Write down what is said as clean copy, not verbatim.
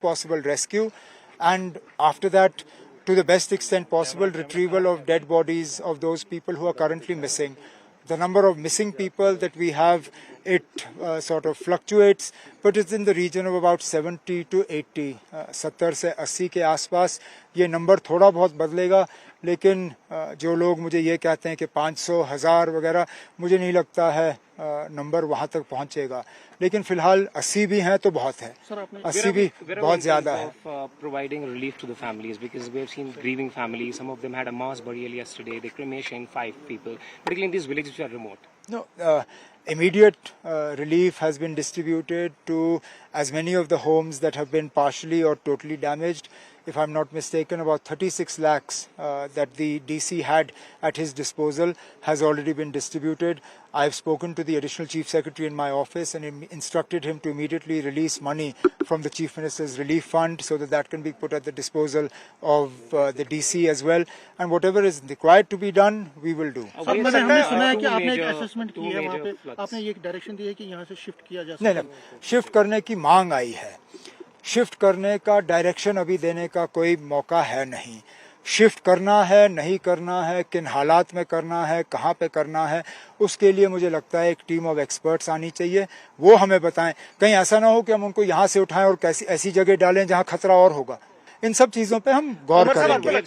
possible rescue, and after that, to the best extent possible, retrieval of dead bodies of those people who are currently missing. The number of missing people that we have, it sort of fluctuates, but it's in the region of about 70 to 80, 70 से 80 के आसपास. ये number थोड़ा बहुत बदलेगा, लेकिन जो लोग मुझे ये कहते हैं कि 500, 1000 वगैरह, मुझे नहीं लगता है नंबर वहाँ तक पहुँचेगा. लेकिन फिलहाल 80 भी हैं तो बहुत है, 80 भी बहुत ज़्यादा है. Providing relief to the families, because we have seen grieving families. Some of them had a mass burial yesterday. They cremated 5 people, particularly in these villages which are remote. No, immediate relief has been distributed to as many of the homes that have been partially or totally damaged. If I'm not mistaken, about 36 lakhs that the DC had at his disposal has already been distributed. I've spoken to the Additional Chief Secretary in my office and instructed him to immediately release money from the Chief Minister's Relief Fund so that that can be put at the disposal of the DC as well. And whatever is required to be done, we will do. हमने सुना है कि आपने एक assessment की है वहाँ पे, आपने ये डायरेक्शन दी है कि यहाँ से शिफ्ट किया जा सकता है. नहीं, शिफ्ट करने की मांग आई है. शिफ्ट करने का डायरेक्शन अभी देने का कोई मौका है नहीं. शिफ्ट करना है, नहीं करना है, किन हालात में करना है, कहाँ पे करना है, उसके लिए मुझे लगता है एक टीम ऑफ एक्सपर्ट्स आनी चाहिए. वो हमें बताएं. कहीं ऐसा ना हो कि हम उनको यहाँ से उठाएं और ऐसी जगह डालें जहाँ खतरा और होगा. इन सब चीज़ों पे हम गौर करेंगे.